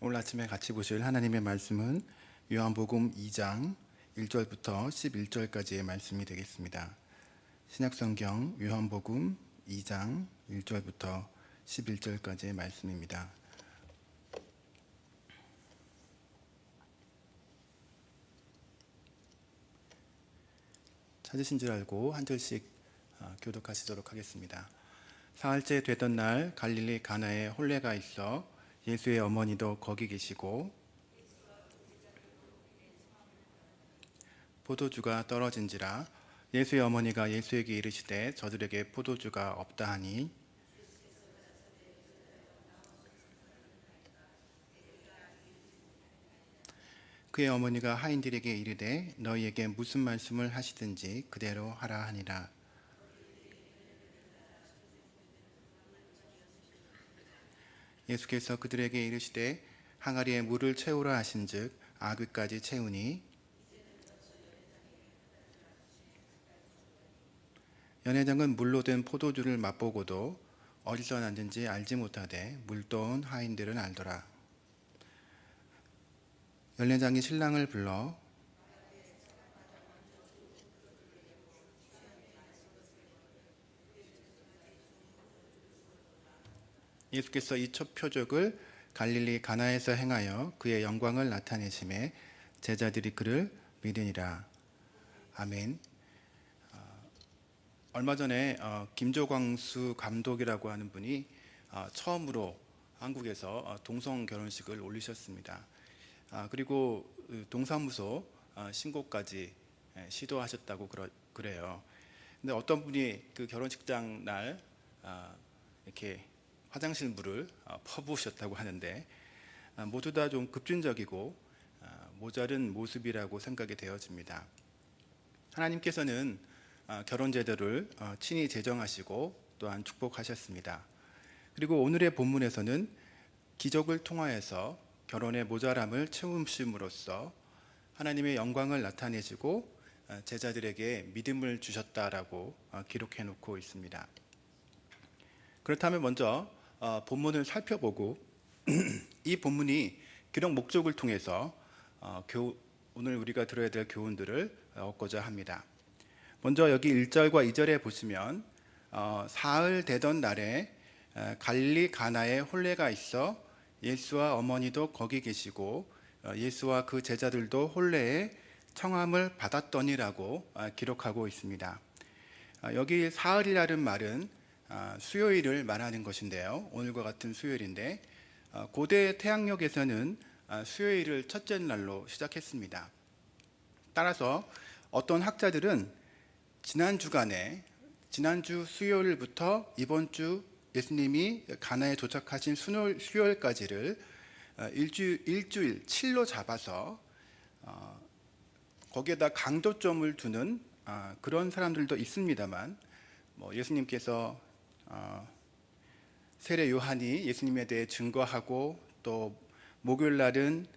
오늘 아침에 같이 보실 하나님의 말씀은 요한복음 2장 1절부터 11절까지의 말씀이 되겠습니다. 신약성경 요한복음 2장 1절부터 11절까지의 말씀입니다. 찾으신 줄 알고 한 절씩 교독하시도록 하겠습니다. 사흘째 되던 날 갈릴리 가나에 혼례가 있어 예수의 어머니도 거기 계시고 포도주가 떨어진지라 예수의 어머니가 예수에게 이르시되 저들에게 포도주가 없다 하니 그의 어머니가 하인들에게 이르되 너희에게 무슨 말씀을 하시든지 그대로 하라 하니라. 예수께서 그들에게 이르시되 항아리에 물을 채우라 하신즉 아귀까지 채우니 연회장은 물로 된 포도주를 맛보고도 어디서 났는지 알지 못하되 물 떠온 하인들은 알더라. 연회장이 신랑을 불러 예수께서 이 첫 표적을 갈릴리 가나에서 행하여 그의 영광을 나타내심에 제자들이 그를 믿으니라. 아멘. 얼마 전에 김조광수 감독이라고 하는 분이 처음으로 한국에서 동성 결혼식을 올리셨습니다. 그리고 동사무소 신고까지 시도하셨다고 그래요. 근데 어떤 분이 그 결혼식장 날 이렇게 화장실 물을 퍼부으셨다고 하는데 모두 다 좀 급진적이고 모자른 모습이라고 생각이 되어집니다. 하나님께서는 결혼 제도를 친히 제정하시고 또한 축복하셨습니다. 그리고 오늘의 본문에서는 기적을 통하여서 결혼의 모자람을 채우심으로써 하나님의 영광을 나타내시고 제자들에게 믿음을 주셨다라고 기록해 놓고 있습니다. 그렇다면 먼저 본문을 살펴보고 이 본문이 기록 목적을 통해서 오늘 우리가 들어야 될 교훈들을 얻고자 합니다. 먼저 여기 1절과 2절에 보시면 사흘 되던 날에 갈릴리 가나에 혼례가 있어 예수와 어머니도 거기 계시고 예수와 그 제자들도 혼례에 청함을 받았더니라고 기록하고 있습니다. 여기 사흘이라는 말은 수요일을 말하는 것인데요. 오늘과 같은 수요일인데 고대 태양력에서는 수요일을 첫째 날로 시작했습니다. 따라서 어떤 학자들은 지난주 수요일부터 이번 주 예수님이 가나에 도착하신 수요일까지를 일주일 7로 잡아서 거기에다 강조점을 두는 그런 사람들도 있습니다만 예수님께서 세례 요한이 예수님에 대해 증거하고 또 목요일 날은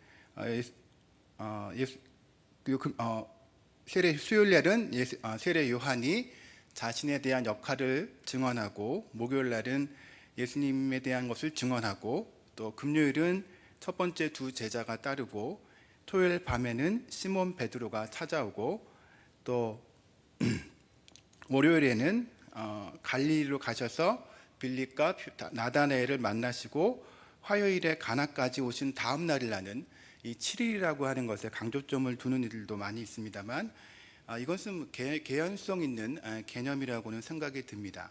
수요일 날은 세례 요한이 자신에 대한 역할을 증언하고 목요일 날은 예수님에 대한 것을 증언하고 또 금요일은 첫 번째 두 제자가 따르고 토요일 밤에는 시몬 베드로가 찾아오고 또 월요일에는 갈릴리로 가셔서 빌립과 나다나엘을 만나시고 화요일에 가나까지 오신 다음 날이라는 이 7일이라고 하는 것에 강조점을 두는 이들도 많이 있습니다만 이것은 개연성 있는 개념이라고는 생각이 듭니다.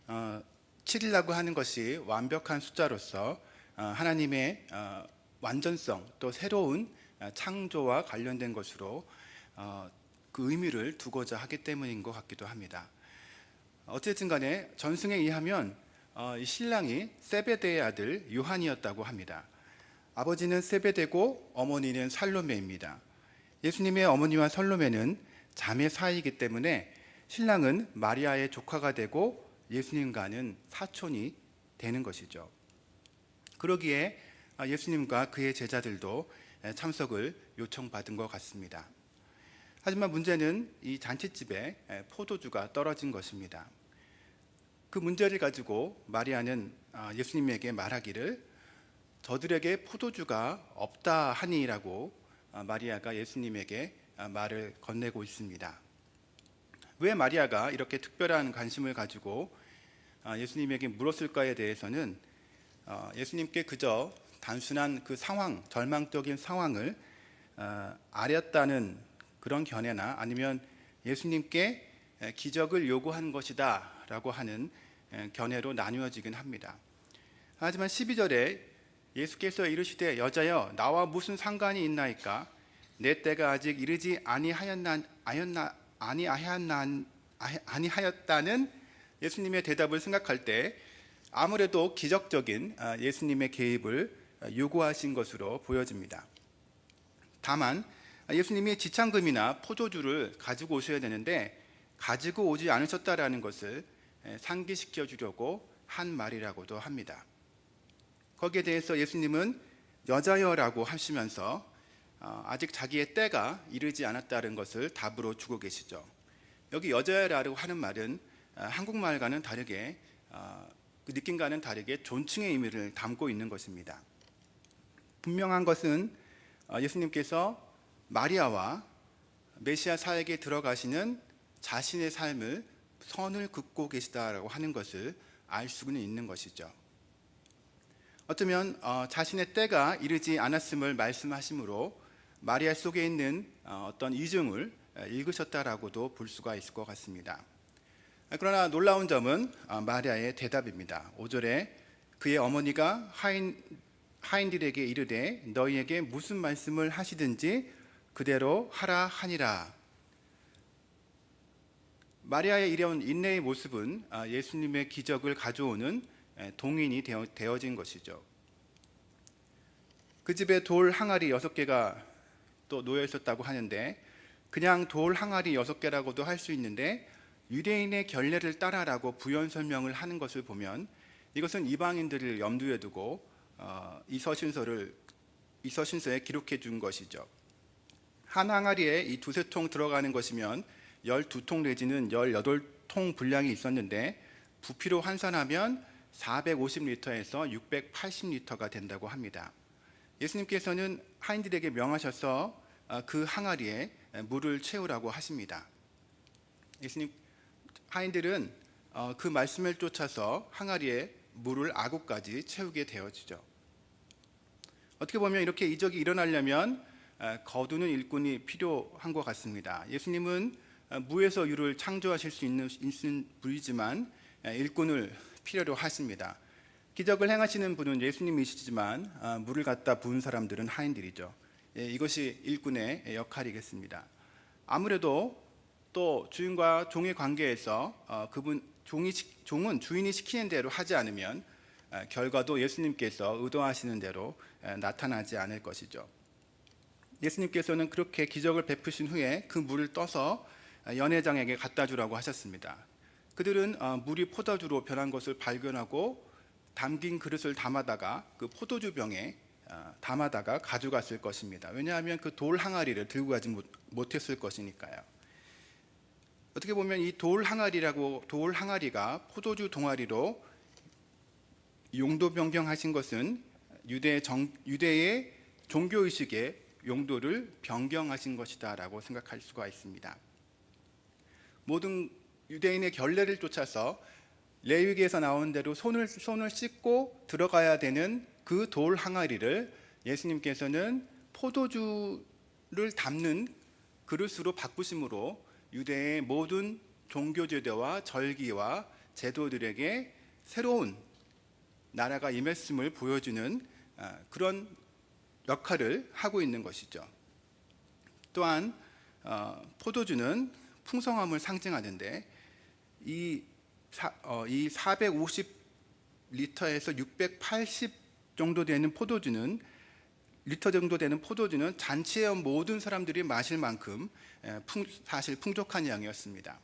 7이라고 하는 것이 완벽한 숫자로서 하나님의 완전성 또 새로운 창조와 관련된 것으로 그 의미를 두고자 하기 때문인 것 같기도 합니다. 어쨌든 간에 전승에 의하면 이 신랑이 세베대의 아들 요한이었다고 합니다. 아버지는 세베대고 어머니는 살로메입니다. 예수님의 어머니와 살로메는 자매 사이이기 때문에 신랑은 마리아의 조카가 되고 예수님과는 사촌이 되는 것이죠. 그러기에 예수님과 그의 제자들도 참석을 요청받은 것 같습니다. 하지만 문제는 이 잔치집에 포도주가 떨어진 것입니다. 그 문제를 가지고 마리아는 예수님에게 말하기를 저들에게 포도주가 없다 하니라고 마리아가 예수님에게 말을 건네고 있습니다. 왜 마리아가 이렇게 특별한 관심을 가지고 예수님에게 물었을까에 대해서는 예수님께 그저 단순한 그 상황, 절망적인 상황을 아렸다는 그런 견해나 아니면 예수님께 기적을 요구한 것이다 라고 하는 견해로 나누어지긴 합니다. 하지만 12절에 예수께서 이르시되 여자여 나와 무슨 상관이 있나이까 내 때가 아직 이르지 아니하였다는 예수님의 대답을 생각할 때 아무래도 기적적인 예수님의 개입을 요구하신 것으로 보여집니다. 다만 예수님이 지참금이나 포도주를 가지고 오셔야 되는데 가지고 오지 않으셨다라는 것을 상기시켜 주려고 한 말이라고도 합니다. 거기에 대해서 예수님은 여자여라고 하시면서 아직 자기의 때가 이르지 않았다는 것을 답으로 주고 계시죠. 여기 여자여라고 하는 말은 한국말과는 다르게 그 느낌과는 다르게 존칭의 의미를 담고 있는 것입니다. 분명한 것은 예수님께서 마리아와 메시아 사역에 들어가시는 자신의 삶을 선을 긋고 계시다라고 하는 것을 알 수는 있는 것이죠. 어쩌면 자신의 때가 이르지 않았음을 말씀하심으로 마리아 속에 있는 어떤 이중을 읽으셨다라고도 볼 수가 있을 것 같습니다. 그러나 놀라운 점은 마리아의 대답입니다. 5절에 그의 어머니가 하인들에게 이르되 너희에게 무슨 말씀을 하시든지 그대로 하라 하니라. 마리아의 이런 인내의 모습은 예수님의 기적을 가져오는 동인이 되어진 것이죠. 그 집에 돌 항아리 6개가 또 놓여 있었다고 하는데 그냥 돌 항아리 6개라고도 할 수 있는데 유대인의 결례를 따라라고 부연 설명을 하는 것을 보면 이것은 이방인들을 염두에 두고 이 서신서에 기록해 준 것이죠. 한 항아리에 이 2-3통 들어가는 것이면 12통 내지는 18통 분량이 있었는데 부피로 환산하면 450리터에서 680리터가 된다고 합니다. 예수님께서는 하인들에게 명하셔서 그 항아리에 물을 채우라고 하십니다. 하인들은 그 말씀을 쫓아서 항아리에 물을 아구까지 채우게 되어지죠. 어떻게 보면 이렇게 이적이 일어나려면 거두는 일꾼이 필요한 것 같습니다. 예수님은 무에서 유를 창조하실 수 있는 분이지만 일꾼을 필요로 하십니다. 기적을 행하시는 분은 예수님이시지만 물을 갖다 부은 사람들은 하인들이죠. 이것이 일꾼의 역할이겠습니다. 아무래도 또 주인과 종의 관계에서 종은 주인이 시키는 대로 하지 않으면 결과도 예수님께서 의도하시는 대로 나타나지 않을 것이죠. 예수님께서는 그렇게 기적을 베푸신 후에 그 물을 떠서 연회장에게 갖다 주라고 하셨습니다. 그들은 물이 포도주로 변한 것을 발견하고 담긴 그릇을 담아다가 그 포도주 병에 담아다가 가져갔을 것입니다. 왜냐하면 그 돌 항아리를 들고 가지 못했을 것이니까요. 어떻게 보면 이 돌 항아리가 포도주 동아리로 용도 변경하신 것은 유대의 종교의식의 용도를 변경하신 것이다라고 생각할 수가 있습니다. 모든 유대인의 결례를 쫓아서 레위기에서 나온 대로 손을 씻고 들어가야 되는 그 돌 항아리를 예수님께서는 포도주를 담는 그릇으로 바꾸심으로 유대의 모든 종교 제도와 절기와 제도들에게 새로운 나라가 임했음을 보여주는 그런 역할을 하고 있는 것이죠. 또한 포도주는 풍성함을 상징하는데 이 450리터에서 680 정도 되는 포도주는 잔치의 모든 사람들이 마실 만큼 사실 풍족한 양이었습니다.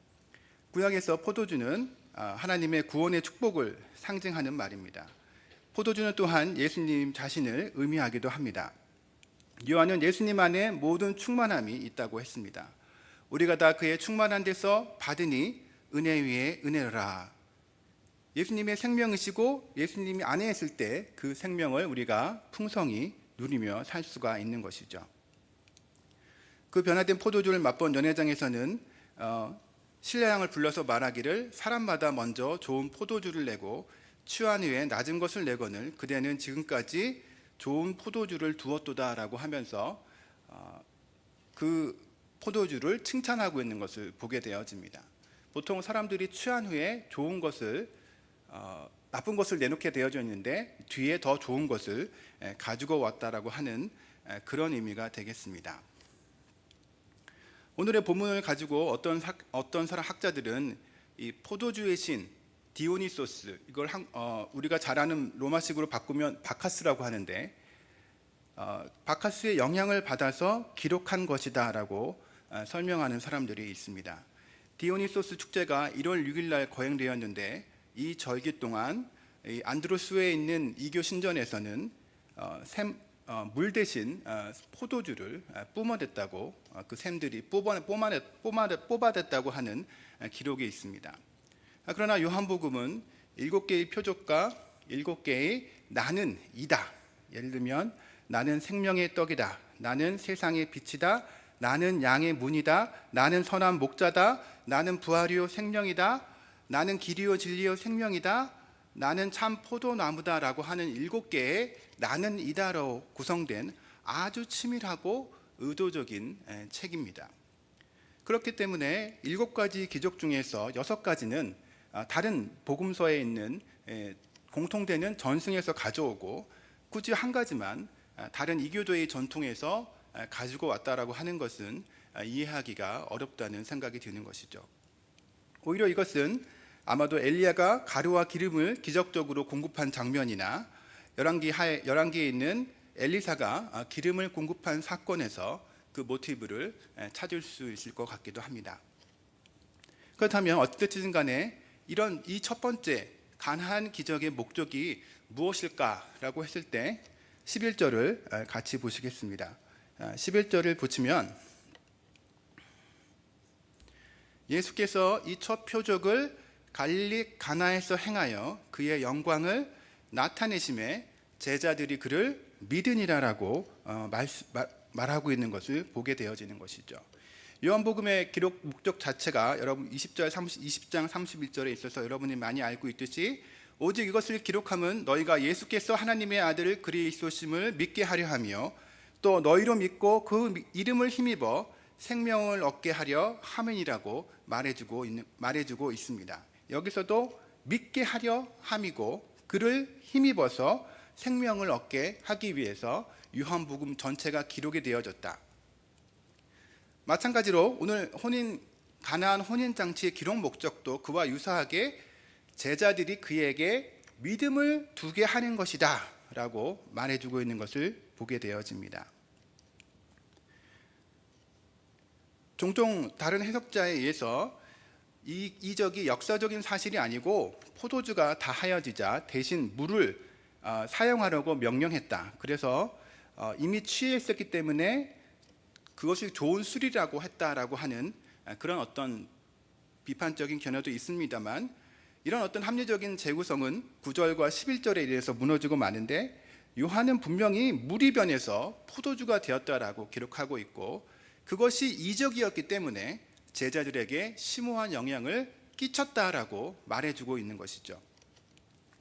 구약에서 포도주는 하나님의 구원의 축복을 상징하는 말입니다. 포도주는 또한 예수님 자신을 의미하기도 합니다. 요한은 예수님 안에 모든 충만함이 있다고 했습니다. 우리가 다 그의 충만한 데서 받으니 은혜 위에 은혜라. 예수님의 생명이시고 예수님이 안에 있을 때 그 생명을 우리가 풍성히 누리며 살 수가 있는 것이죠. 그 변화된 포도주를 맛본 연회장에서는 신라양을 불러서 말하기를 사람마다 먼저 좋은 포도주를 내고 취한 후에 낮은 것을 내거늘 그대는 지금까지 좋은 포도주를 두었도다라고 하면서 그 포도주를 칭찬하고 있는 것을 보게 되어집니다. 보통 사람들이 취한 후에 좋은 것을 나쁜 것을 내놓게 되어져 있는데 뒤에 더 좋은 것을 가지고 왔다라고 하는 그런 의미가 되겠습니다. 오늘의 본문을 가지고 어떤 사람 학자들은 이 포도주의 신 디오니소스, 이걸 우리가 잘 아는 로마식으로 바꾸면 바카스라고 하는데 바카스의 영향을 받아서 기록한 것이다라고 설명하는 사람들이 있습니다. 디오니소스 축제가 1월 6일 날 거행되었는데 이 절기 동안 이 안드로스에 있는 이교 신전에서는 물 대신 포도주를 뿜어댔다고, 그 샘들이 뽑아댔다고 하는 기록이 있습니다. 그러나 요한복음은 7개의 표적과 7개의 나는 이다. 예를 들면 나는 생명의 떡이다, 나는 세상의 빛이다, 나는 양의 문이다, 나는 선한 목자다, 나는 부활이요 생명이다, 나는 길이요 진리요 생명이다, 나는 참 포도나무다 라고 하는 7개의 나는 이다로 구성된 아주 치밀하고 의도적인 책입니다. 그렇기 때문에 7가지 기적 중에서 6가지는 다른 복음서에 있는 공통되는 전승에서 가져오고 굳이 한 가지만 다른 이교도의 전통에서 가지고 왔다라고 하는 것은 이해하기가 어렵다는 생각이 드는 것이죠. 오히려 이것은 아마도 엘리야가 가루와 기름을 기적적으로 공급한 장면이나 열왕기에 있는 엘리사가 기름을 공급한 사건에서 그 모티브를 찾을 수 있을 것 같기도 합니다. 그렇다면 어쨌든 간에 이 첫 번째 가나안 기적의 목적이 무엇일까라고 했을 때 11절을 같이 보시겠습니다. 11절을 보시면 예수께서 이 첫 표적을 갈릴리 가나에서 행하여 그의 영광을 나타내심에 제자들이 그를 믿으니라라고 말하고 있는 것을 보게 되어지는 것이죠. 요한복음의 기록 목적 자체가 여러분 20장 31절에 있어서 여러분이 많이 알고 있듯이 오직 이것을 기록함은 너희가 예수께서 하나님의 아들 그리스도심을 믿게 하려 하며 또 너희로 믿고 그 이름을 힘입어 생명을 얻게 하려 함이라고 말해주고 있습니다. 여기서도 믿게 하려 함이고 그를 힘입어서 생명을 얻게 하기 위해서 요한복음 전체가 기록이 되어졌다. 마찬가지로 오늘 가나안 혼인잔치의 기록 목적도 그와 유사하게 제자들이 그에게 믿음을 두게 하는 것이다 라고 말해주고 있는 것을 보게 되어집니다. 종종 다른 해석자에 의해서 이 이적이 역사적인 사실이 아니고 포도주가 다 하여지자 대신 물을 사용하려고 명령했다. 그래서 이미 취해 있었기 때문에 그것이 좋은 술이라고 했다라고 하는 그런 어떤 비판적인 견해도 있습니다만 이런 어떤 합리적인 재구성은 9절과 11절에 의해서 무너지고 마는데 요한은 분명히 물이 변해서 포도주가 되었다라고 기록하고 있고 그것이 이적이었기 때문에 제자들에게 심오한 영향을 끼쳤다라고 말해주고 있는 것이죠.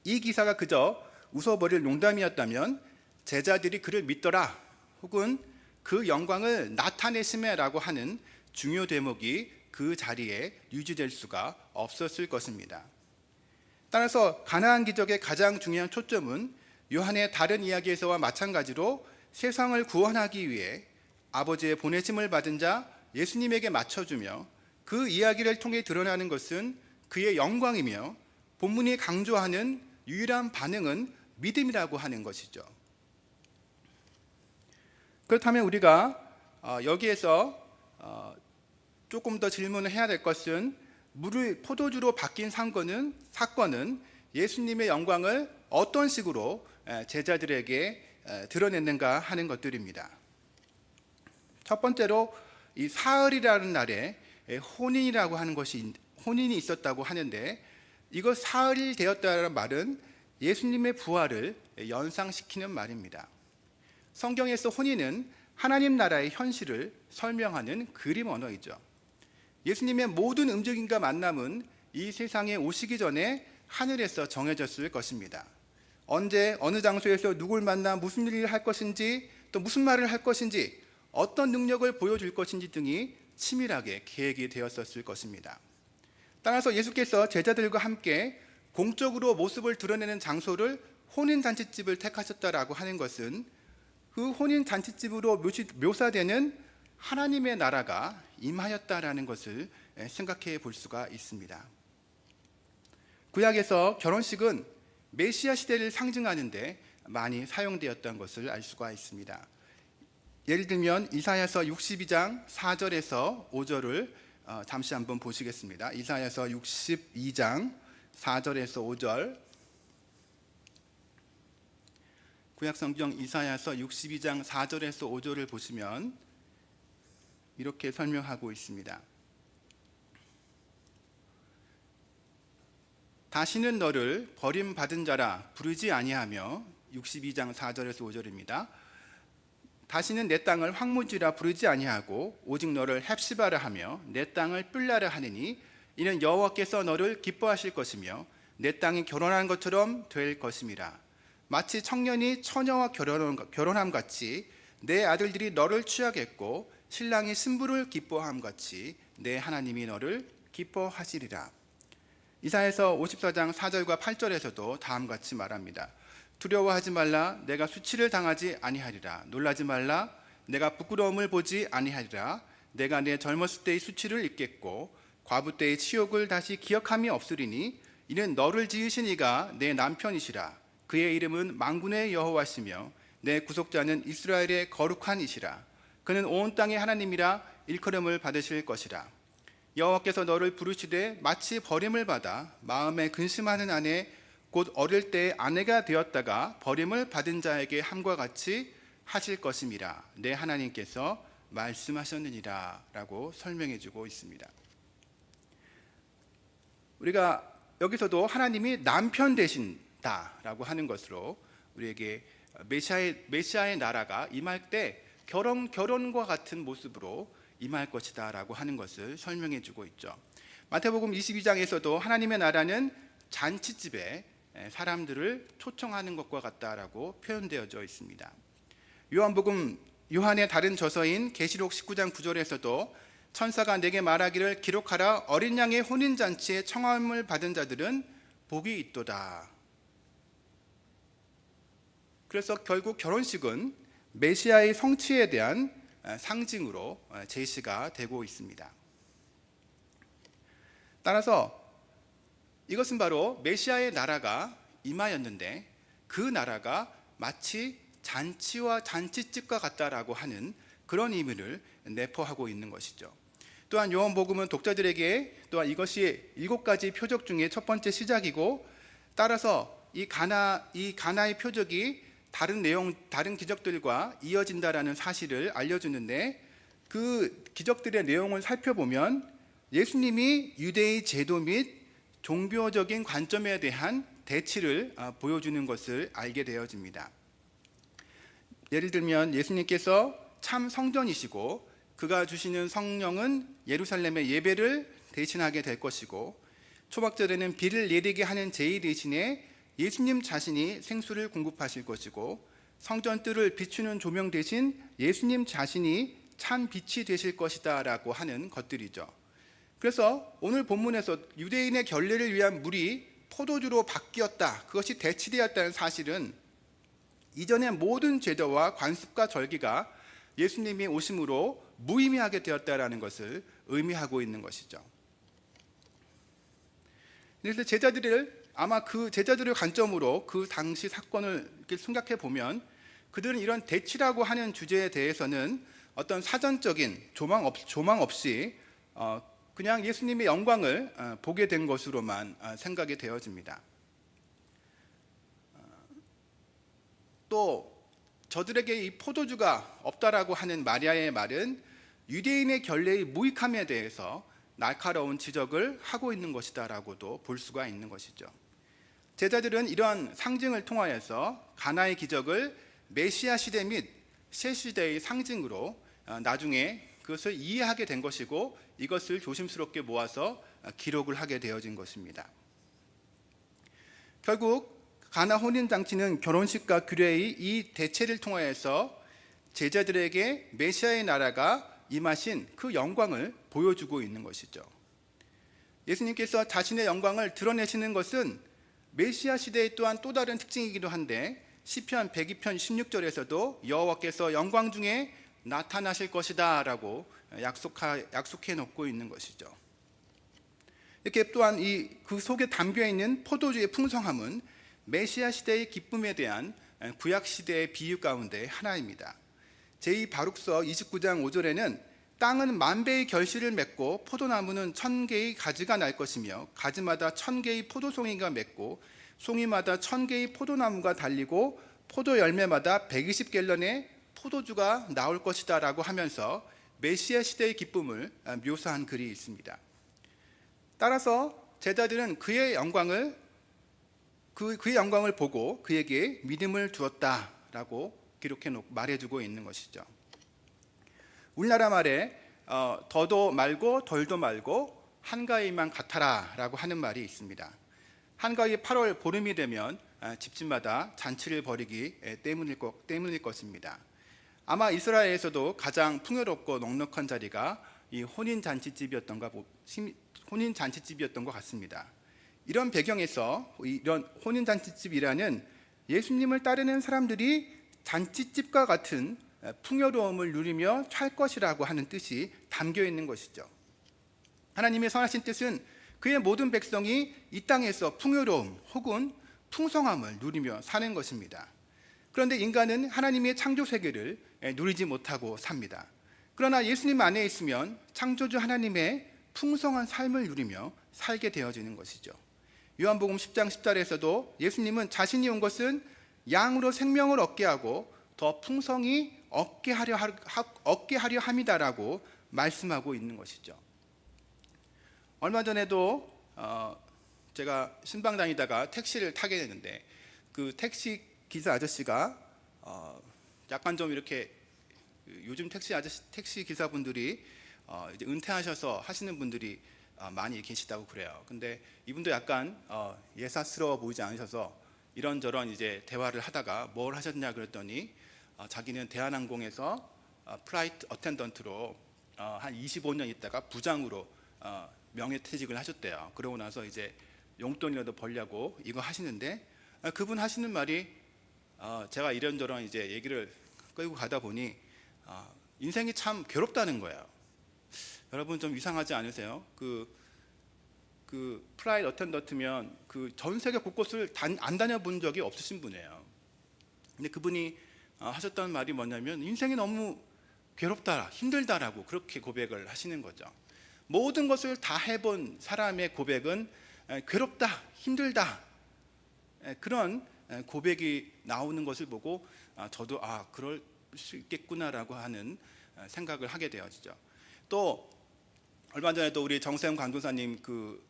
이 기사가 그저 웃어버릴 농담이었다면 제자들이 그를 믿더라 혹은 그 영광을 나타내심에라고 하는 중요 대목이 그 자리에 유지될 수가 없었을 것입니다. 따라서 가나안 기적의 가장 중요한 초점은 요한의 다른 이야기에서와 마찬가지로 세상을 구원하기 위해 아버지의 보내심을 받은 자 예수님에게 맞춰주며 그 이야기를 통해 드러나는 것은 그의 영광이며 본문이 강조하는 유일한 반응은 믿음이라고 하는 것이죠. 그렇다면 우리가 여기에서 조금 더 질문을 해야 될 것은 물을 포도주로 바뀐 사건은 예수님의 영광을 어떤 식으로 제자들에게 드러냈는가 하는 것들입니다. 첫 번째로 이 사흘이라는 날에 혼인이 있었다고 하는데 이것 사흘이 되었다는 말은 예수님의 부활을 연상시키는 말입니다. 성경에서 혼인은 하나님 나라의 현실을 설명하는 그림 언어이죠. 예수님의 모든 움직임과 만남은 이 세상에 오시기 전에 하늘에서 정해졌을 것입니다. 언제 어느 장소에서 누굴 만나 무슨 일을 할 것인지, 또 무슨 말을 할 것인지, 어떤 능력을 보여줄 것인지 등이 치밀하게 계획이 되었었을 것입니다. 따라서 예수께서 제자들과 함께 공적으로 모습을 드러내는 장소를 혼인잔치집을 택하셨다라고 하는 것은 그 혼인잔치집으로 묘사되는 하나님의 나라가 임하였다라는 것을 생각해 볼 수가 있습니다. 구약에서 결혼식은 메시아 시대를 상징하는데 많이 사용되었던 것을 알 수가 있습니다. 예를 들면 이사야서 62장 4절에서 5절을 잠시 한번 보시겠습니다. 이사야서 62장 4절에서 5절, 구약성경 이사야서 62장 4절에서 5절을 보시면 이렇게 설명하고 있습니다. 다시는 너를 버림받은 자라 부르지 아니하며, 62장 4절에서 5절입니다. 다시는 내 땅을 황무지라 부르지 아니하고 오직 너를 헵시바라 하며 내 땅을 뿔라라 하느니 이는 여호와께서 너를 기뻐하실 것이며 내 땅이 결혼한 것처럼 될 것임이라. 마치 청년이 처녀와 결혼함 같이 내 아들들이 너를 취하겠고 신랑이 신부를 기뻐함 같이 내 하나님이 너를 기뻐하시리라. 이사야서 54장 4절과 8절에서도 다음같이 말합니다. 두려워하지 말라. 내가 수치를 당하지 아니하리라. 놀라지 말라. 내가 부끄러움을 보지 아니하리라. 내가 내 젊었을 때의 수치를 잊겠고 과부 때의 치욕을 다시 기억함이 없으리니 이는 너를 지으신 이가 내 남편이시라. 그의 이름은 만군의 여호와시며 내 구속자는 이스라엘의 거룩한 이시라. 그는 온 땅의 하나님이라 일컬음을 받으실 것이라. 여호와께서 너를 부르시되 마치 버림을 받아 마음에 근심하는 아내 곧 어릴 때 아내가 되었다가 버림을 받은 자에게 함과 같이 하실 것임이라. 내 하나님께서 말씀하셨느니라 라고 설명해 주고 있습니다. 우리가 여기서도 하나님이 남편 되신다라고 하는 것으로 우리에게 메시아의 나라가 임할 때 결혼과 같은 모습으로 임할 것이다 라고 하는 것을 설명해 주고 있죠. 마태복음 22장에서도 하나님의 나라는 잔치집에 사람들을 초청하는 것과 같다라고 표현되어져 있습니다. 요한복음 요한의 다른 저서인 계시록 19장 9절에서도 천사가 내게 말하기를 기록하라. 어린 양의 혼인잔치에 청함을 받은 자들은 복이 있도다. 그래서 결국 결혼식은 메시아의 성취에 대한 상징으로 제시가 되고 있습니다. 따라서 이것은 바로 메시아의 나라가 임하였는데 그 나라가 마치 잔치와 잔치집과 같다라고 하는 그런 의미를 내포하고 있는 것이죠. 또한 요한복음은 독자들에게 또한 이것이 7가지 표적 중에 첫 번째 시작이고, 따라서 이 가나의 표적이 다른 기적들과 이어진다라는 사실을 알려주는데, 그 기적들의 내용을 살펴보면 예수님이 유대의 제도 및 종교적인 관점에 대한 대치를 보여주는 것을 알게 되어집니다. 예를 들면 예수님께서 참 성전이시고 그가 주시는 성령은 예루살렘의 예배를 대신하게 될 것이고, 초막절에는 비를 내리게 하는 제의 대신에 예수님 자신이 생수를 공급하실 것이고, 성전뜰을 비추는 조명 대신 예수님 자신이 참 빛이 되실 것이다 라고 하는 것들이죠. 그래서 오늘 본문에서 유대인의 결례를 위한 물이 포도주로 바뀌었다, 그것이 대치되었다는 사실은 이전의 모든 제도와 관습과 절기가 예수님이 오심으로 무의미하게 되었다라는 것을 의미하고 있는 것이죠. 그래서 아마 그 제자들의 관점으로 그 당시 사건을 이렇게 생각해 보면 그들은 이런 대치라고 하는 주제에 대해서는 어떤 사전적인 조망 없이 그냥 예수님의 영광을 보게 된 것으로만 생각이 되어집니다. 또 저들에게 이 포도주가 없다라고 하는 마리아의 말은 유대인의 결례의 무익함에 대해서 날카로운 지적을 하고 있는 것이다라고도 볼 수가 있는 것이죠. 제자들은 이러한 상징을 통하여서 가나의 기적을 메시아 시대 및 새 시대의 상징으로 나중에 그것을 이해하게 된 것이고, 이것을 조심스럽게 모아서 기록을 하게 되어진 것입니다. 결국 가나 혼인잔치는 결혼식과 규례의 이 대체를 통하여서 제자들에게 메시아의 나라가 임하신 그 영광을 보여주고 있는 것이죠. 예수님께서 자신의 영광을 드러내시는 것은 메시아 시대의 또한 또 다른 특징이기도 한데, 시편 102편 16절에서도 여호와께서 영광 중에 나타나실 것이다 라고 약속해 놓고 있는 것이죠. 이렇게 또한 그 속에 담겨 있는 포도주의 풍성함은 메시아 시대의 기쁨에 대한 구약 시대의 비유 가운데 하나입니다. 제2 바룩서 29장 5절에는 땅은 만배의 결실을 맺고 포도나무는 1000개의 가지가 날 것이며 가지마다 1000개의 포도송이가 맺고 송이마다 1000개의 포도나무가 달리고 포도 열매마다 120갤런의 포도주가 나올 것이다 라고 하면서 메시아 시대의 기쁨을 묘사한 글이 있습니다. 따라서 제자들은 그의 영광을 보고 그에게 믿음을 두었다라고 말해주고 있는 것이죠. 우리나라 말에 더도 말고 덜도 말고 한가위만 같아라라고 하는 말이 있습니다. 한가위 8월 보름이 되면 집집마다 잔치를 벌이기 때문일 것입니다. 아마 이스라엘에서도 가장 풍요롭고 넉넉한 자리가 이 혼인잔치집이었던 것 같습니다. 이런 배경에서 이런 혼인잔치집이라는 예수님을 따르는 사람들이 잔치집과 같은 풍요로움을 누리며 살 것이라고 하는 뜻이 담겨 있는 것이죠. 하나님의 선하신 뜻은 그의 모든 백성이 이 땅에서 풍요로움 혹은 풍성함을 누리며 사는 것입니다. 그런데 인간은 하나님의 창조 세계를 누리지 못하고 삽니다. 그러나 예수님 안에 있으면 창조주 하나님의 풍성한 삶을 누리며 살게 되어지는 것이죠. 요한복음 10장 10절에서도 예수님은 자신이 온 것은 양으로 생명을 얻게 하고 더 풍성히 얻게 하려 함이다라고 말씀하고 있는 것이죠. 얼마 전에도 제가 신방 다니다가 택시를 타게 됐는데, 그 택시 기사 아저씨가 약간 좀 이렇게, 요즘 택시 기사분들이 이제 은퇴하셔서 하시는 분들이 많이 계시다고 그래요. 근데 이분도 약간 예사스러워 보이지 않으셔서 이런저런 이제 대화를 하다가 뭘 하셨냐 그랬더니 자기는 대한항공에서 플라이트 어텐던트로 한 25년 있다가 부장으로 명예퇴직을 하셨대요. 그러고 나서 이제 용돈이라도 벌려고 이거 하시는데, 그분 하시는 말이 제가 이런저런 이제 얘기를 끌고 가다 보니 인생이 참 괴롭다는 거예요. 여러분 좀 이상하지 않으세요? 그 플라이트 어텐던트면 그 전 세계 곳곳을 안 다녀본 적이 없으신 분이에요. 근데 그분이 하셨던 말이 뭐냐면 인생이 너무 괴롭다, 힘들다라고 그렇게 고백을 하시는 거죠. 모든 것을 다 해본 사람의 고백은 괴롭다, 힘들다, 그런 고백이 나오는 것을 보고 저도 그럴 수 있겠구나라고 하는 생각을 하게 되어지죠. 또 얼마 전에도 우리 정세영 강도사님 그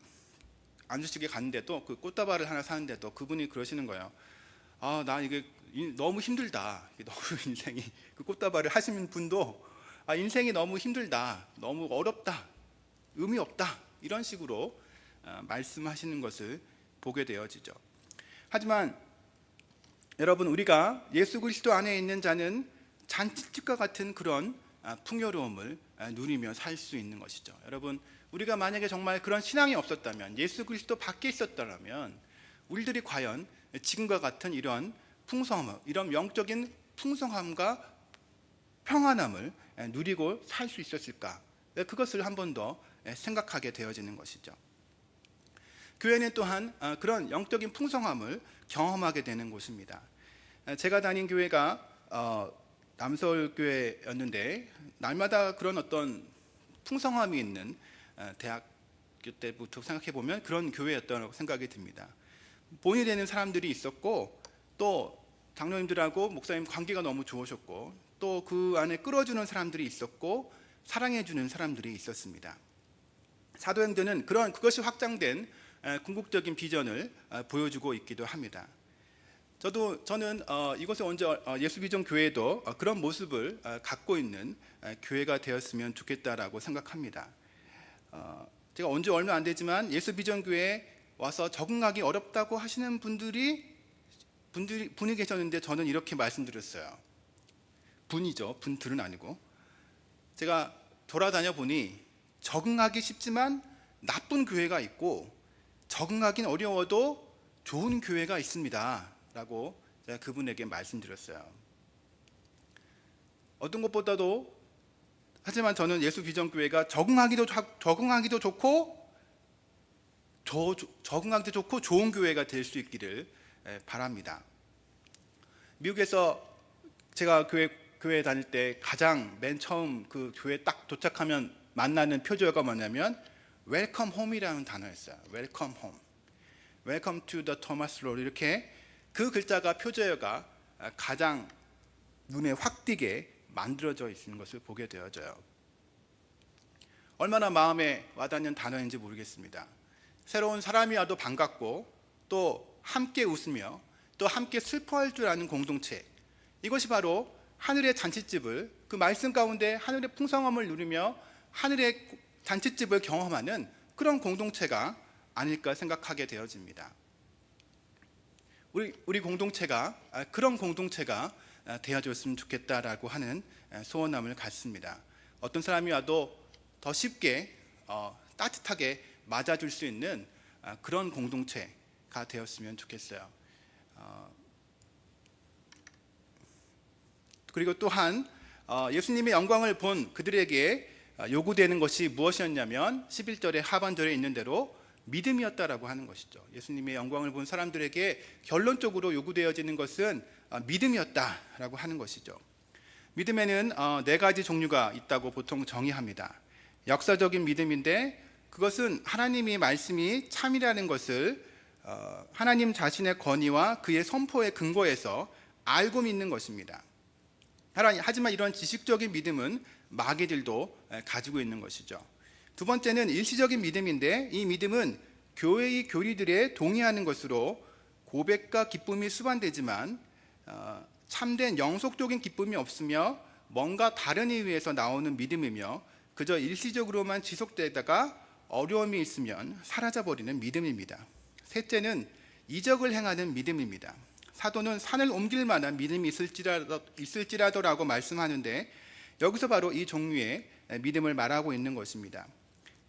안주식에 갔는데도 그 꽃다발을 하나 사는데도 그분이 그러시는 거예요. 나 이게 너무 힘들다. 너무 인생이, 그 꽃다발을 하시는 분도 인생이 너무 힘들다, 너무 어렵다, 의미 없다, 이런 식으로 말씀하시는 것을 보게 되어지죠. 하지만 여러분, 우리가 예수 그리스도 안에 있는 자는 잔치집과 같은 그런 풍요로움을 누리며 살 수 있는 것이죠. 여러분, 우리가 만약에 정말 그런 신앙이 없었다면, 예수 그리스도 밖에 있었다면 우리들이 과연 지금과 같은 이런 풍성함, 이런 영적인 풍성함과 평안함을 누리고 살 수 있었을까? 그것을 한 번 더 생각하게 되어지는 것이죠. 교회는 또한 그런 영적인 풍성함을 경험하게 되는 곳입니다. 제가 다닌 교회가 남서울교회였는데 날마다 그런 어떤 풍성함이 있는, 대학교 때부터 생각해 보면 그런 교회였다고 생각이 듭니다. 본이 되는 사람들이 있었고, 또 장로님들하고 목사님 관계가 너무 좋으셨고, 또 그 안에 끌어주는 사람들이 있었고, 사랑해주는 사람들이 있었습니다. 사도행전은 그것이 확장된 궁극적인 비전을 보여주고 있기도 합니다. 저는 이곳에 언제 예수비전 교회도 그런 모습을 갖고 있는 교회가 되었으면 좋겠다라고 생각합니다. 제가 온 지 얼마 안 되지만 예수비전 교회에 와서 적응하기 어렵다고 하시는 분이 계셨는데 저는 이렇게 말씀드렸어요. 분이죠. 분들은 아니고. 제가 돌아다녀 보니 적응하기 쉽지만 나쁜 교회가 있고 적응하기는 어려워도 좋은 교회가 있습니다 라고 제가 그분에게 말씀드렸어요. 어떤 것보다도 하지만 저는 예수 비전교회가 적응하기도 좋고 적응하기도 좋고 좋은 교회가 될 수 있기를 바랍니다. 미국에서 제가 교회 다닐 때 가장 맨 처음 그 교회 딱 도착하면 만나는 표저어가 뭐냐면 웰컴 홈이라는 단어였어요. 웰컴 홈, 웰컴 투 더 토마스 로드, 이렇게 그 글자가 표저어가 가장 눈에 확 띄게 만들어져 있는 것을 보게 되어져요. 얼마나 마음에 와닿는 단어인지 모르겠습니다. 새로운 사람이 와도 반갑고 또 함께 웃으며 또 함께 슬퍼할 줄 아는 공동체, 이것이 바로 하늘의 잔치집을, 그 말씀 가운데 하늘의 풍성함을 누리며 하늘의 잔치집을 경험하는 그런 공동체가 아닐까 생각하게 되어집니다. 우리 공동체가 그런 공동체가 되어줬으면 좋겠다라고 하는 소원함을 갖습니다. 어떤 사람이 와도 더 쉽게 따뜻하게 맞아줄 수 있는 그런 공동체가 되었으면 좋겠어요. 그리고 또한 예수님의 영광을 본 그들에게 요구되는 것이 무엇이었냐면 11절의 하반절에 있는 대로 믿음이었다라고 하는 것이죠. 예수님의 영광을 본 사람들에게 결론적으로 요구되어지는 것은 믿음이었다라고 하는 것이죠. 믿음에는 4가지 종류가 있다고 보통 정의합니다. 역사적인 믿음인데 그것은 하나님의 말씀이 참이라는 것을 하나님 자신의 권위와 그의 선포의 근거에서 알고 믿는 것입니다. 하지만 이런 지식적인 믿음은 마귀들도 가지고 있는 것이죠. 두 번째는 일시적인 믿음인데 이 믿음은 교회의 교리들에 동의하는 것으로 고백과 기쁨이 수반되지만 참된 영속적인 기쁨이 없으며 뭔가 다른 이유에서 나오는 믿음이며 그저 일시적으로만 지속되다가 어려움이 있으면 사라져버리는 믿음입니다. 셋째는 이적을 행하는 믿음입니다. 사도는 산을 옮길 만한 믿음이 있을지라도라고 말씀하는데 여기서 바로 이 종류의 믿음을 말하고 있는 것입니다.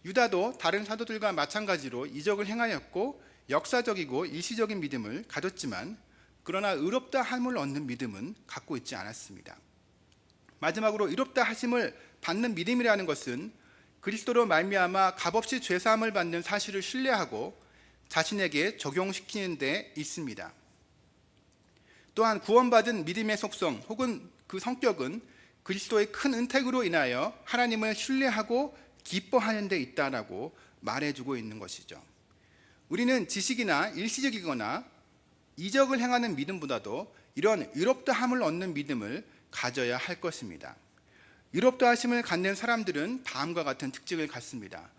유다도 다른 사도들과 마찬가지로 이적을 행하였고 역사적이고 일시적인 믿음을 가졌지만 그러나 의롭다 함을 얻는 믿음은 갖고 있지 않았습니다. 마지막으로 의롭다 하심을 받는 믿음이라는 것은 그리스도로 말미암아 값없이 죄사함을 받는 사실을 신뢰하고 자신에게 적용시키는 데 있습니다. 또한 구원받은 믿음의 속성 혹은 그 성격은 그리스도의 큰 은택으로 인하여 하나님을 신뢰하고 기뻐하는 데 있다라고 말해주고 있는 것이죠. 우리는 지식이나 일시적이거나 이적을 행하는 믿음보다도 이런 의롭다함을 얻는 믿음을 가져야 할 것입니다. 의롭다 하심을 갖는 사람들은 다음과 같은 특징을 갖습니다.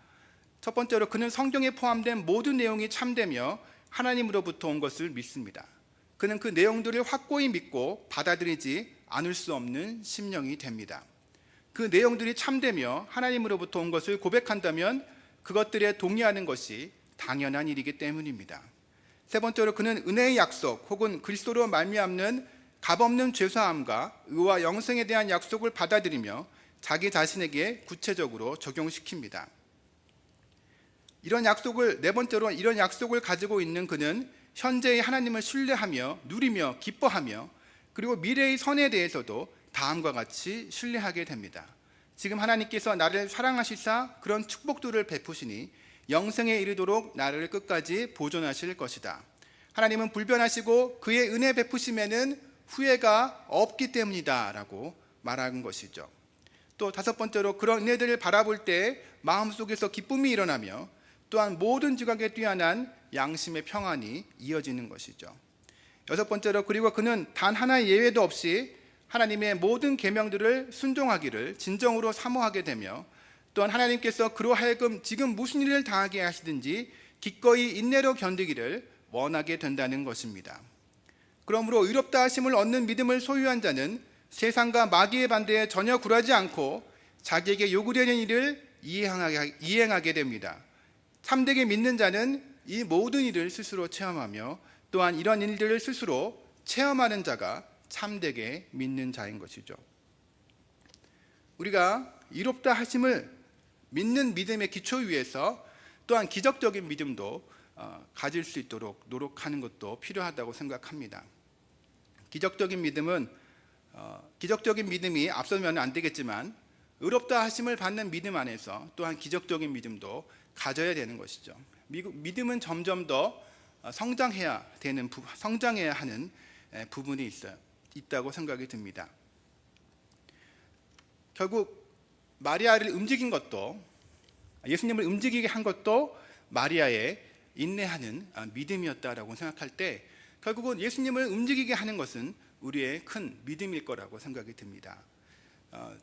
첫 번째로 그는 성경에 포함된 모든 내용이 참되며 하나님으로부터 온 것을 믿습니다. 그는 그 내용들을 확고히 믿고 받아들이지 않을 수 없는 심령이 됩니다. 그 내용들이 참되며 하나님으로부터 온 것을 고백한다면 그것들에 동의하는 것이 당연한 일이기 때문입니다. 세 번째로 그는 은혜의 약속 혹은 그리스도로 말미암는 값없는 죄사함과 의와 영생에 대한 약속을 받아들이며 자기 자신에게 구체적으로 적용시킵니다. 네 번째로 이런 약속을 가지고 있는 그는 현재의 하나님을 신뢰하며 누리며 기뻐하며 그리고 미래의 선에 대해서도 다음과 같이 신뢰하게 됩니다. 지금 하나님께서 나를 사랑하시사 그런 축복들을 베푸시니 영생에 이르도록 나를 끝까지 보존하실 것이다. 하나님은 불변하시고 그의 은혜 베푸심에는 후회가 없기 때문이다 라고 말하는 것이죠. 또 다섯 번째로 그런 은혜들을 바라볼 때 마음속에서 기쁨이 일어나며 또한 모든 지각에 뛰어난 양심의 평안이 이어지는 것이죠. 여섯 번째로 그리고 그는 단 하나의 예외도 없이 하나님의 모든 계명들을 순종하기를 진정으로 사모하게 되며 또한 하나님께서 그로 하여금 지금 무슨 일을 당하게 하시든지 기꺼이 인내로 견디기를 원하게 된다는 것입니다. 그러므로 의롭다 하심을 얻는 믿음을 소유한 자는 세상과 마귀의 반대에 전혀 굴하지 않고 자기에게 요구되는 일을 이행하게 됩니다. 참되게 믿는 자는 이 모든 일을 스스로 체험하며 또한 이런 일들을 스스로 체험하는 자가 참되게 믿는 자인 것이죠. 우리가 이롭다 하심을 믿는 믿음의 기초 위에서 또한 기적적인 믿음도 가질 수 있도록 노력하는 것도 필요하다고 생각합니다. 기적적인 믿음이 앞서면 안 되겠지만 의롭다 하심을 받는 믿음 안에서 또한 기적적인 믿음도 가져야 되는 것이죠. 믿음은 점점 더 성장해야 하는 부분이 있다고 생각이 듭니다. 결국 마리아를 움직인 것도, 예수님을 움직이게 한 것도 마리아의 인내하는 믿음이었다라고 생각할 때 결국은 예수님을 움직이게 하는 것은 우리의 큰 믿음일 거라고 생각이 듭니다.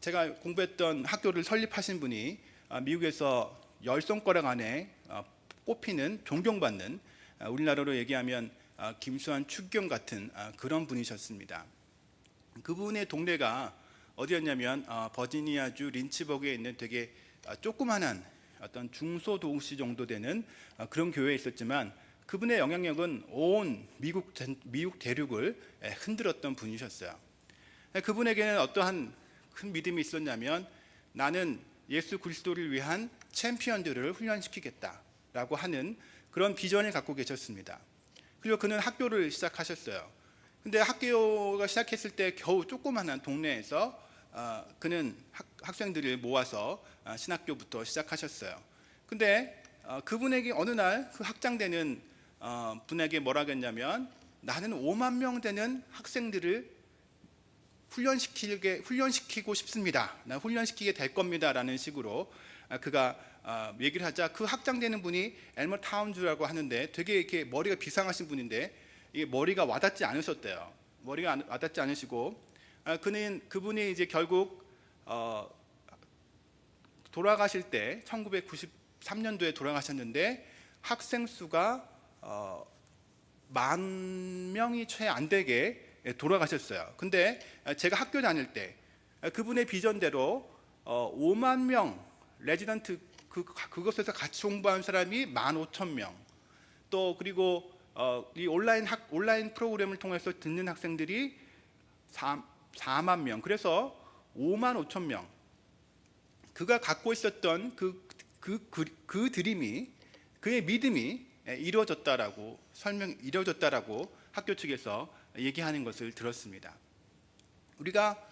제가 공부했던 학교를 설립하신 분이 미국에서 10손가락 안에 꼽히는 존경받는, 우리나라로 얘기하면 김수환 추경 같은 그런 분이셨습니다. 그분의 동네가 어디였냐면 버지니아주 린츠버그에 있는 되게 조그만한 어떤 중소도시 정도 되는 그런 교회에 있었지만 그분의 영향력은 온 미국 대륙을 흔들었던 분이셨어요. 그분에게는 어떠한 큰 믿음이 있었냐면 나는 예수 그리스도를 위한 챔피언들을 훈련시키겠다라고 하는 그런 비전을 갖고 계셨습니다. 그리고 그는 학교를 시작하셨어요. 근데 학교가 시작했을 때 겨우 조그만한 동네에서 그는 학생들을 모아서 신학교부터 시작하셨어요. 근데 그분에게 어느 날 그 학장되는 분에게 뭐라고 했냐면 나는 5만 명 되는 학생들을 훈련시키고 싶습니다. 나 훈련시키게 될 겁니다. 라는 식으로 그가 얘기를 하자 그 학장되는 분이 엘머 타운즈라고 하는데 되게 이렇게 머리가 비상하신 분인데 이게 머리가 와닿지 않으셨대요. 머리가 와닿지 않으시고 그분이 이제 결국 돌아가실 때 1993년도에 돌아가셨는데 학생 수가 10,000명이 채 안 되게 돌아가셨어요. 근데 제가 학교 다닐 때 그분의 비전대로 5만 명 레지던트 그것에서 같이 공부한 사람이 15,000명 또 그리고 이 온라인 프로그램을 통해서 듣는 학생들이 4만 명 그래서 5만 5천 명 그가 갖고 있었던 그 드림이 그의 믿음이 이루어졌다라고 학교 측에서 얘기하는 것을 들었습니다. 우리가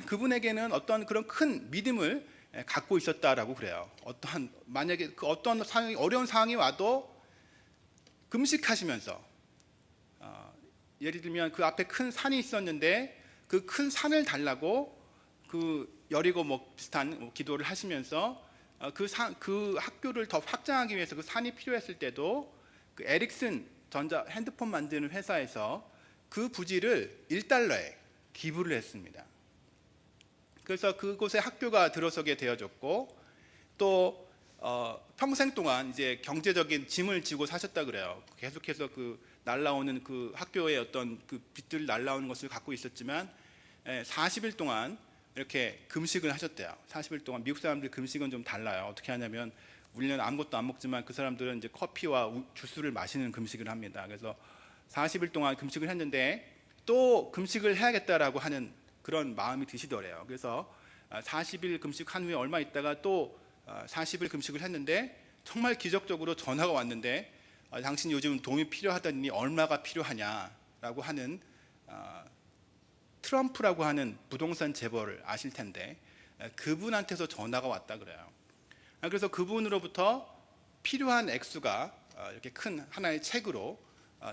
그분에게는 어떤 그런 큰 믿음을 갖고 있었다라고 그래요. 만약에 어떤 어려운 상황이 와도 금식하시면서 예를 들면 그 앞에 큰 산이 있었는데 그 큰 산을 달라고 그 여리고 비슷한 기도를 하시면서 그 학교를 더 확장하기 위해서 그 산이 필요했을 때도 그 에릭슨 전자 핸드폰 만드는 회사에서 그 부지를 $1에 기부를 했습니다. 그래서 그곳에 학교가 들어서게 되어졌고 또 평생 동안 이제 경제적인 짐을 지고 사셨다 그래요. 계속해서 그 날라오는 그 학교의 어떤 그 빚들 날라오는 것을 갖고 있었지만 40일 동안 이렇게 금식을 하셨대요. 40일 동안 미국 사람들 금식은 좀 달라요. 어떻게 하냐면 우리는 아무것도 안 먹지만 그 사람들은 이제 커피와 주스를 마시는 금식을 합니다. 그래서 40일 동안 금식을 했는데 또 금식을 해야겠다라고 하는 그런 마음이 드시더래요. 그래서 40일 금식한 후에 얼마 있다가 또 40일 금식을 했는데 정말 기적적으로 전화가 왔는데 당신 요즘 도움이 필요하다니 얼마가 필요하냐라고 하는 트럼프라고 하는 부동산 재벌을 아실 텐데 그분한테서 전화가 왔다 그래요. 그래서 그분으로부터 필요한 액수가 이렇게 큰 하나의 책으로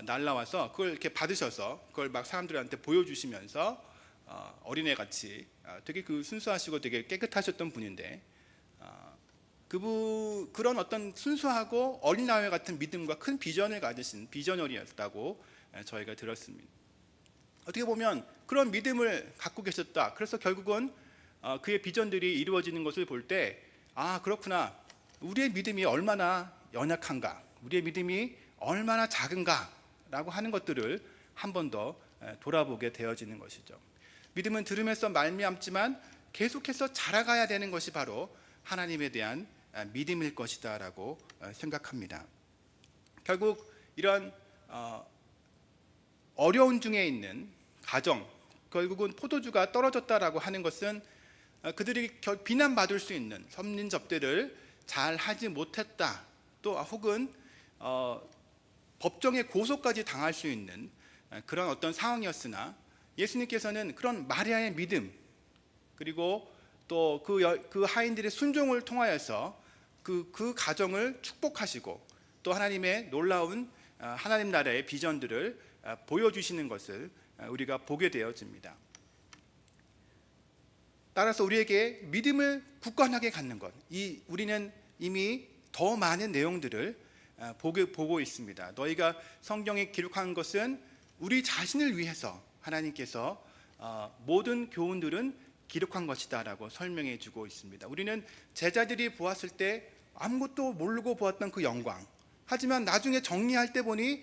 날라와서 그걸 이렇게 받으셔서 그걸 막 사람들한테 보여주시면서 어린애 같이 되게 그 순수하시고 되게 깨끗하셨던 분인데 그런 어떤 순수하고 어린아이 같은 믿음과 큰 비전을 가지신 비저너리였다고 저희가 들었습니다. 어떻게 보면 그런 믿음을 갖고 계셨다. 그래서 결국은 그의 비전들이 이루어지는 것을 볼 때 그렇구나. 우리의 믿음이 얼마나 연약한가, 우리의 믿음이 얼마나 작은가라고 하는 것들을 한 번 더 돌아보게 되어지는 것이죠. 믿음은 들음에서 말미암지만 계속해서 자라가야 되는 것이 바로 하나님에 대한 믿음일 것이다라고 생각합니다. 결국 이런 어려운 중에 있는 가정, 결국은 포도주가 떨어졌다라고 하는 것은 그들이 비난받을 수 있는 섭린 접대를 잘 하지 못했다, 또 혹은 법정의 고소까지 당할 수 있는 그런 어떤 상황이었으나, 예수님께서는 그런 마리아의 믿음, 그리고 또 그 하인들의 순종을 통하여서 그 가정을 축복하시고 또 하나님의 놀라운 하나님 나라의 비전들을 보여주시는 것을 우리가 보게 되어집니다. 따라서 우리에게 믿음을 굳건하게 갖는 것, 우리는 이미 더 많은 내용들을 보고 있습니다. 너희가 성경에 기록한 것은 우리 자신을 위해서 하나님께서 모든 교훈들은 기록한 것이다 라고 설명해 주고 있습니다. 우리는 제자들이 보았을 때 아무것도 모르고 보았던 그 영광, 하지만 나중에 정리할 때 보니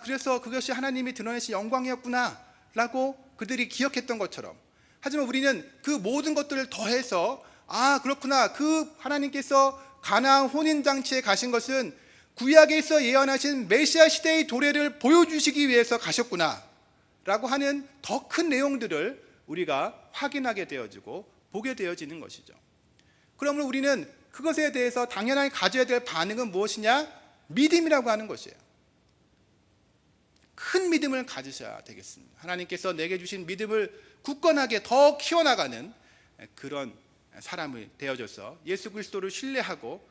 그래서 그것이 하나님이 드러내신 영광이었구나 라고 그들이 기억했던 것처럼, 하지만 우리는 그 모든 것들을 더해서 그렇구나, 그 하나님께서 가나안 혼인잔치에 가신 것은 구약에서 예언하신 메시아 시대의 도래를 보여주시기 위해서 가셨구나 라고 하는 더 큰 내용들을 우리가 확인하게 되어지고 보게 되어지는 것이죠. 그러므로 우리는 그것에 대해서 당연하게 가져야 될 반응은 무엇이냐? 믿음이라고 하는 것이에요. 큰 믿음을 가지셔야 되겠습니다. 하나님께서 내게 주신 믿음을 굳건하게 더 키워나가는 그런 사람이 되어져서 예수 그리스도를 신뢰하고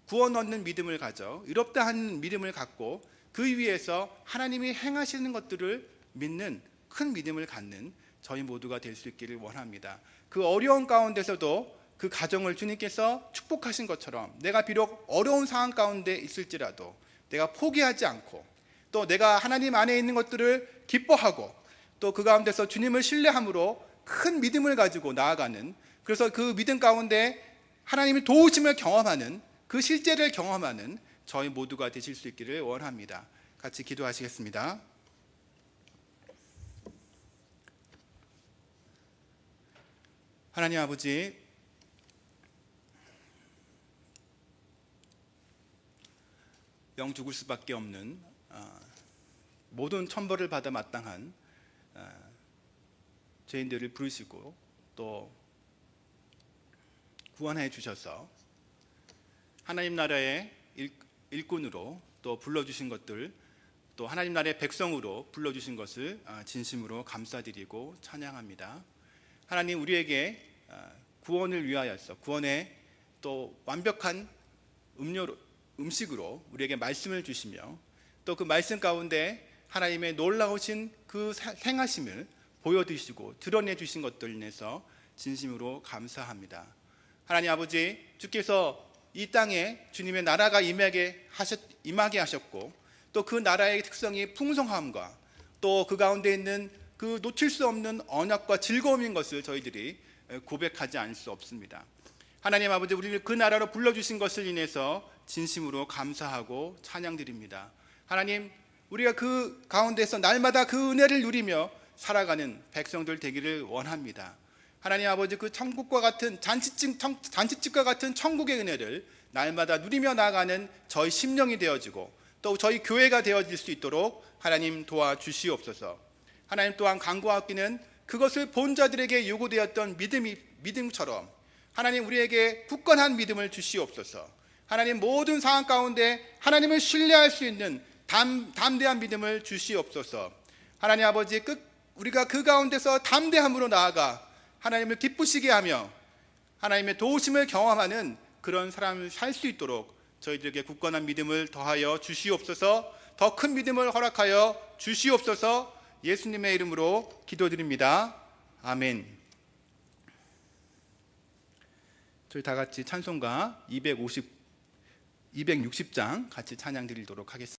구원 얻는 믿음을 가져 의롭다 하는 믿음을 갖고 그 위에서 하나님이 행하시는 것들을 믿는 큰 믿음을 갖는 저희 모두가 될 수 있기를 원합니다. 그 어려운 가운데서도 그 가정을 주님께서 축복하신 것처럼, 내가 비록 어려운 상황 가운데 있을지라도 내가 포기하지 않고 또 내가 하나님 안에 있는 것들을 기뻐하고 또 그 가운데서 주님을 신뢰함으로 큰 믿음을 가지고 나아가는, 그래서 그 믿음 가운데 하나님의 도우심을 경험하는, 그 실제를 경험하는 저희 모두가 되실 수 있기를 원합니다. 같이 기도하시겠습니다. 하나님 아버지, 영 죽을 수밖에 없는 모든 천벌을 받아 마땅한 죄인들을 부르시고 또 구원해 주셔서 하나님 나라의 일꾼으로 또 불러주신 것들, 또 하나님 나라의 백성으로 불러주신 것을 진심으로 감사드리고 찬양합니다. 하나님, 우리에게 구원을 위하여서 구원의 또 완벽한 음식으로 우리에게 말씀을 주시며 또 그 말씀 가운데 하나님의 놀라우신 그 행하심을 보여주시고 드러내 주신 것들 인해서 진심으로 감사합니다. 하나님 아버지, 주께서 이 땅에 주님의 나라가 임하게 하셨고 또 그 나라의 특성이 풍성함과 또 그 가운데 있는 그 놓칠 수 없는 언약과 즐거움인 것을 저희들이 고백하지 않을 수 없습니다. 하나님 아버지, 우리를 그 나라로 불러주신 것을 인해서 진심으로 감사하고 찬양드립니다. 하나님, 우리가 그 가운데서 날마다 그 은혜를 누리며 살아가는 백성들 되기를 원합니다. 하나님 아버지, 그 천국과 같은 잔치집과 같은 천국의 은혜를 날마다 누리며 나아가는 저희 심령이 되어지고 또 저희 교회가 되어질 수 있도록 하나님 도와주시옵소서. 하나님 또한 간구하기는 그것을 본 자들에게 요구되었던 믿음처럼 하나님 우리에게 굳건한 믿음을 주시옵소서. 하나님, 모든 상황 가운데 하나님을 신뢰할 수 있는 담대한 믿음을 주시옵소서. 하나님 아버지, 우리가 그 가운데서 담대함으로 나아가 하나님을 기쁘시게 하며 하나님의 도우심을 경험하는 그런 사람을 살 수 있도록 저희들에게 굳건한 믿음을 더하여 주시옵소서. 더 큰 믿음을 허락하여 주시옵소서. 예수님의 이름으로 기도드립니다. 아멘. 저희 다 같이 찬송가 260장 같이 찬양 드리도록 하겠습니다.